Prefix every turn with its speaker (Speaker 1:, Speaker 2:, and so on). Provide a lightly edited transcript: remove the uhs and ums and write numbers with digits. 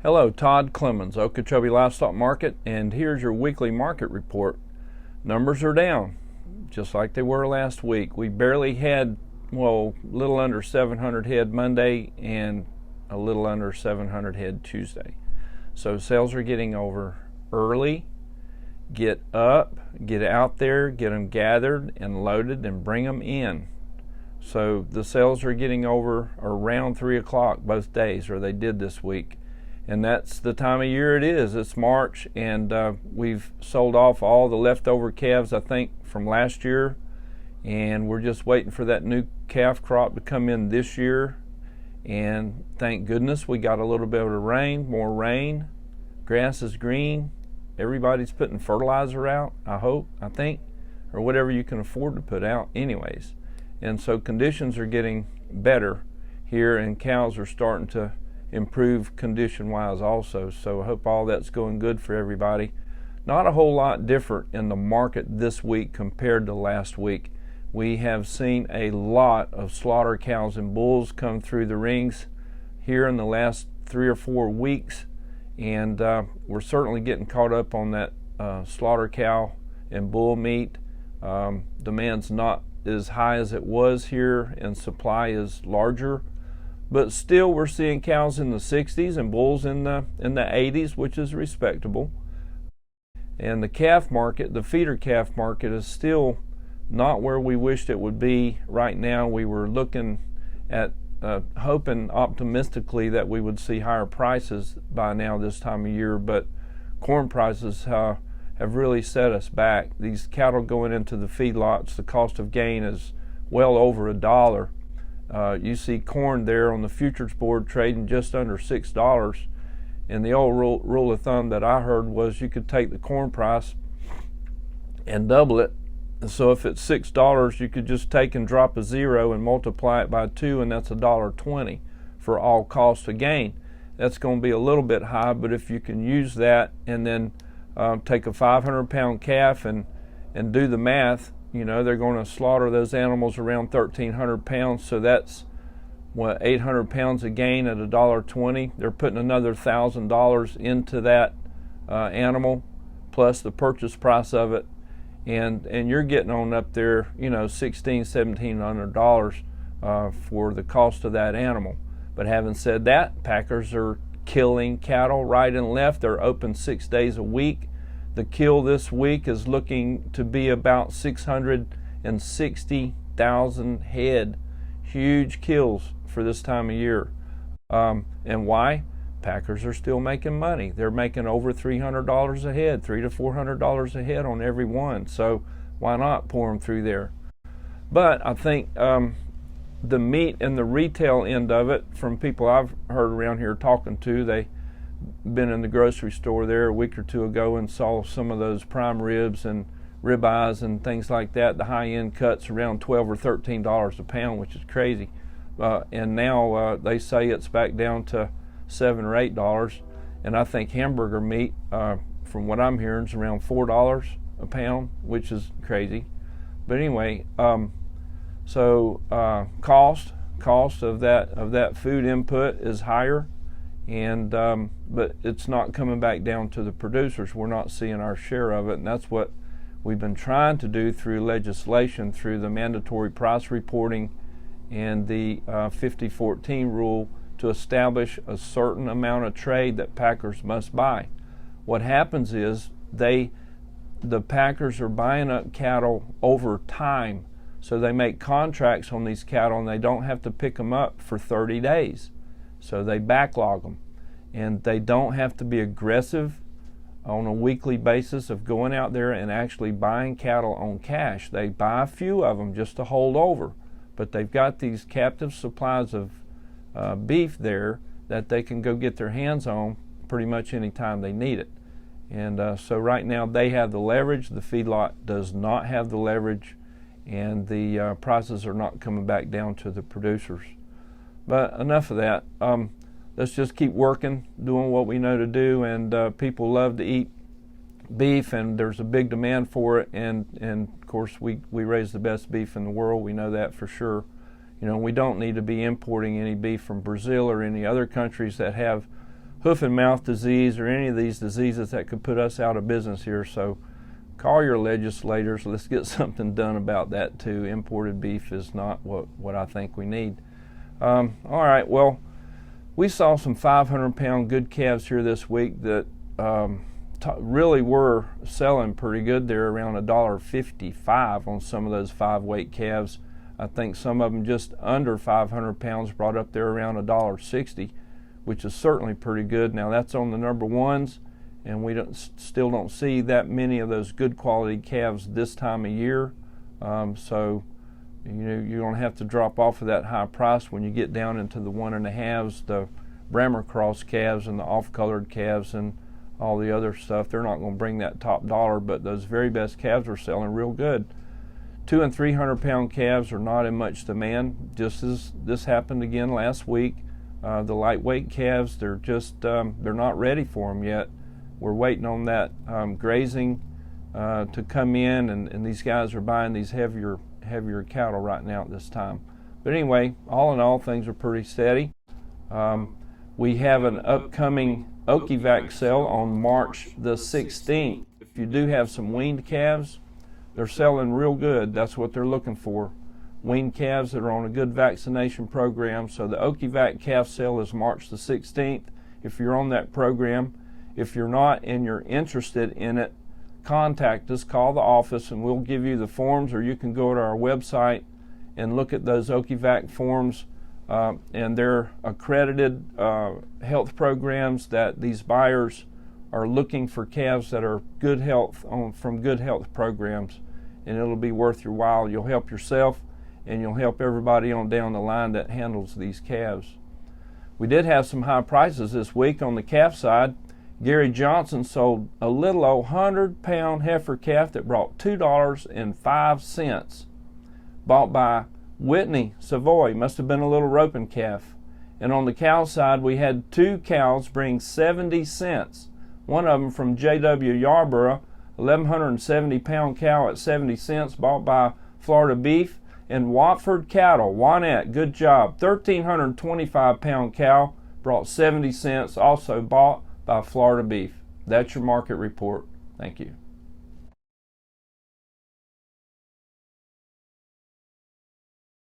Speaker 1: Hello, Todd Clemens, Okeechobee Livestock Market, and here's your weekly market report. Numbers are down, just like they were last week. We barely had, a little under 700 head Monday and a little under 700 head Tuesday. So sales are getting over early. Get up, get out there, get them gathered and loaded and bring them in. So the sales are getting over around 3 o'clock both days, or they did this week. And that's the time of year it is. It's March, and we've sold off all the leftover calves, I think, from last year. And we're just waiting for that new calf crop to come in this year. And thank goodness we got a little bit of rain, more rain. Grass is green. Everybody's putting fertilizer out, I think, or whatever you can afford to put out anyways. And so conditions are getting better here, and cows are starting to improve condition-wise also. So I hope all that's going good for everybody. Not a whole lot different in the market this week compared to last week. We have seen a lot of slaughter cows and bulls come through the rings here in the last 3 or 4 weeks, and we're certainly getting caught up on that slaughter cow and bull meat. Demand's not as high as it was here, and supply is larger. But still, we're seeing cows in the 60s and bulls in the 80s, which is respectable. And the calf market, the feeder calf market, is still not where we wished it would be right now. We were looking at hoping optimistically that we would see higher prices by now this time of year, but corn prices have really set us back. These cattle going into the feedlots, the cost of gain is well over $1. You see corn there on the futures board trading just under $6, and the old rule of thumb that I heard was you could take the corn price and double it. So if it's $6, you could just take and drop a zero and multiply it by 2, and that's $1.20 for all cost of gain. That's going to be a little bit high, but if you can use that and then take a 500-pound calf and do the math, they're going to slaughter those animals around 1,300 pounds, so that's 800 pounds of gain at $1.20. They're putting another $1,000 into that animal, plus the purchase price of it, and you're getting on up there, $1,700 for the cost of that animal. But having said that, packers are killing cattle right and left. They're open 6 days a week. The kill this week is looking to be about 660,000 head. Huge kills for this time of year. And why? Packers are still making money. They're making over $300 a head, $300 to $400 a head on every one. So why not pour them through there? But I think the meat and the retail end of it, from people I've heard around here talking to, they been in the grocery store there a week or two ago and saw some of those prime ribs and ribeyes and things like that. The high-end cuts around $12 or $13 a pound, which is crazy. And now they say it's back down to $7 or $8. And I think hamburger meat, from what I'm hearing, is around $4 a pound, which is crazy. But anyway, so cost of that food input is higher. And but it's not coming back down to the producers. We're not seeing our share of it, and that's what we've been trying to do through legislation, through the mandatory price reporting and the 5014 rule, to establish a certain amount of trade that packers must buy. What happens is the packers are buying up cattle over time, so they make contracts on these cattle and they don't have to pick them up for 30 days. So they backlog them, and they don't have to be aggressive on a weekly basis of going out there and actually buying cattle on cash. They buy a few of them just to hold over, but they've got these captive supplies of beef there that they can go get their hands on pretty much any time they need it. And so right now they have the leverage. The feedlot does not have the leverage, and the prices are not coming back down to the producers. But enough of that. Let's just keep working, doing what we know to do, and people love to eat beef, and there's a big demand for it, and of course we raise the best beef in the world. We know that for sure. We don't need to be importing any beef from Brazil or any other countries that have hoof and mouth disease or any of these diseases that could put us out of business here. So call your legislators. Let's get something done about that too. Imported beef is not what I think we need. All right, well, we saw some 500-pound good calves here this week that really were selling pretty good. They're around $1.55 on some of those 5-weight calves. I think some of them just under 500 pounds brought up there around $1.60, which is certainly pretty good. Now that's on the number ones, and we still don't see that many of those good quality calves this time of year. So you're going to have to drop off of that high price when you get down into the 1.5s, the Brammer Cross calves and the off-colored calves and all the other stuff. They're not going to bring that top dollar, but those very best calves are selling real good. 200 and 300 pound calves are not in much demand, just as this happened again last week. The lightweight calves, they're not ready for them yet. We're waiting on that grazing to come in, and these guys are buying these heavier cattle right now at this time. But anyway, all in all, things are pretty steady. We have an upcoming Okeechobee sale on March the 16th. If you do have some weaned calves, they're selling real good. That's what they're looking for. Weaned calves that are on a good vaccination program. So the Okeechobee calf sale is March the 16th. If you're on that program, if you're not and you're interested in it, contact us, call the office, and we'll give you the forms, or you can go to our website and look at those Okeechobee forms. And they're accredited health programs that these buyers are looking for calves that are good health from good health programs, and it'll be worth your while. You'll help yourself, and you'll help everybody on down the line that handles these calves. We did have some high prices this week on the calf side. Gary Johnson sold a little old 100-pound heifer calf that brought $2.05, bought by Whitney Savoy. Must have been a little roping calf. And on the cow side, we had 2 cows bring 70 cents. One of them from J.W. Yarborough, 1,170-pound cow at 70 cents, bought by Florida Beef. And Watford Cattle, Juanette, good job, 1,325-pound cow, brought 70 cents, also bought by Florida Beef. That's your market report. Thank you.